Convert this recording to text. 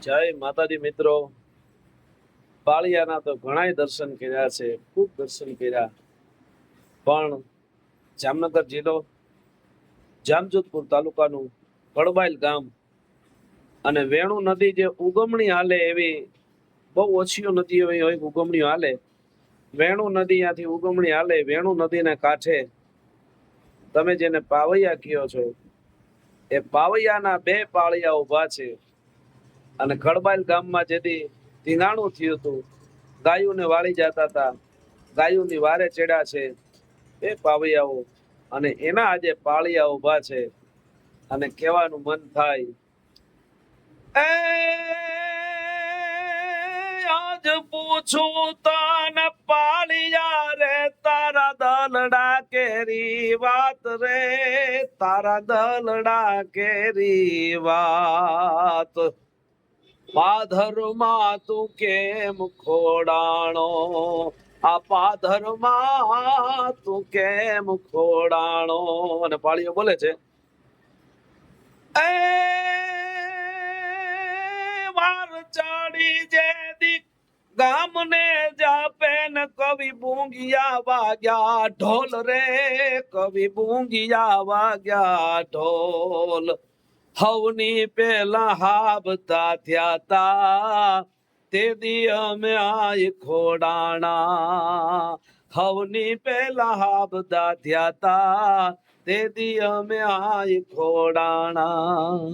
જય માતાજી મિત્રો. પાળિયાના તો ઘણાય દર્શન કર્યા છે, ખૂબ દર્શન કર્યા. પણ જામનગર જિલ્લો, જામજોધપુર તાલુકાનું કડબાઈલ ગામ અને વેણુ નદી જે ઉગમણી હાલે એવી બહુ ઓછી નદી હોય ઉગમણી હાલે. વેણુ નદી ત્યાંથી ઉગમણી હાલે. વેણુ નદીને કાંઠે તમે જેને પાવૈયા કહો છો, એ પાવૈયાના બે પાળિયા ઉભા છે. અને કડબાઈલ ગામમાં જેથી ધીંગાણું થયું હતું, ગાયોને વાળી જતા હતા, ગાયોની વારે ચડ્યા છે બે પાવૈયાઓ, અને એના આજે પાળિયા ઉભા છે. અને કહેવાનું મન થાય, એ આજ પૂછું તને પાળિયા રે, તારા દલડા કેરી વાત રે, તારા દલડા કેરી વાત. પાધરમાં તું કેમ ખોડાણો, આ પાધરમાં તું કેમ ખોડાણો. અને પાળીઓ બોલે છે, એ વાર ચડી જે દીક ગામને જાપે ને કવિ બુંગિયા વાગ્યા ઢોલ રે, કવિ બુંગિયા વાગ્યા ઢોલ. હવની પેલા હાબતા થયા તા, તે દી અમે આય ખોડાણા. હવની પેલા હાબતા થયા તા, તે દી અમે આય ખોડાણા.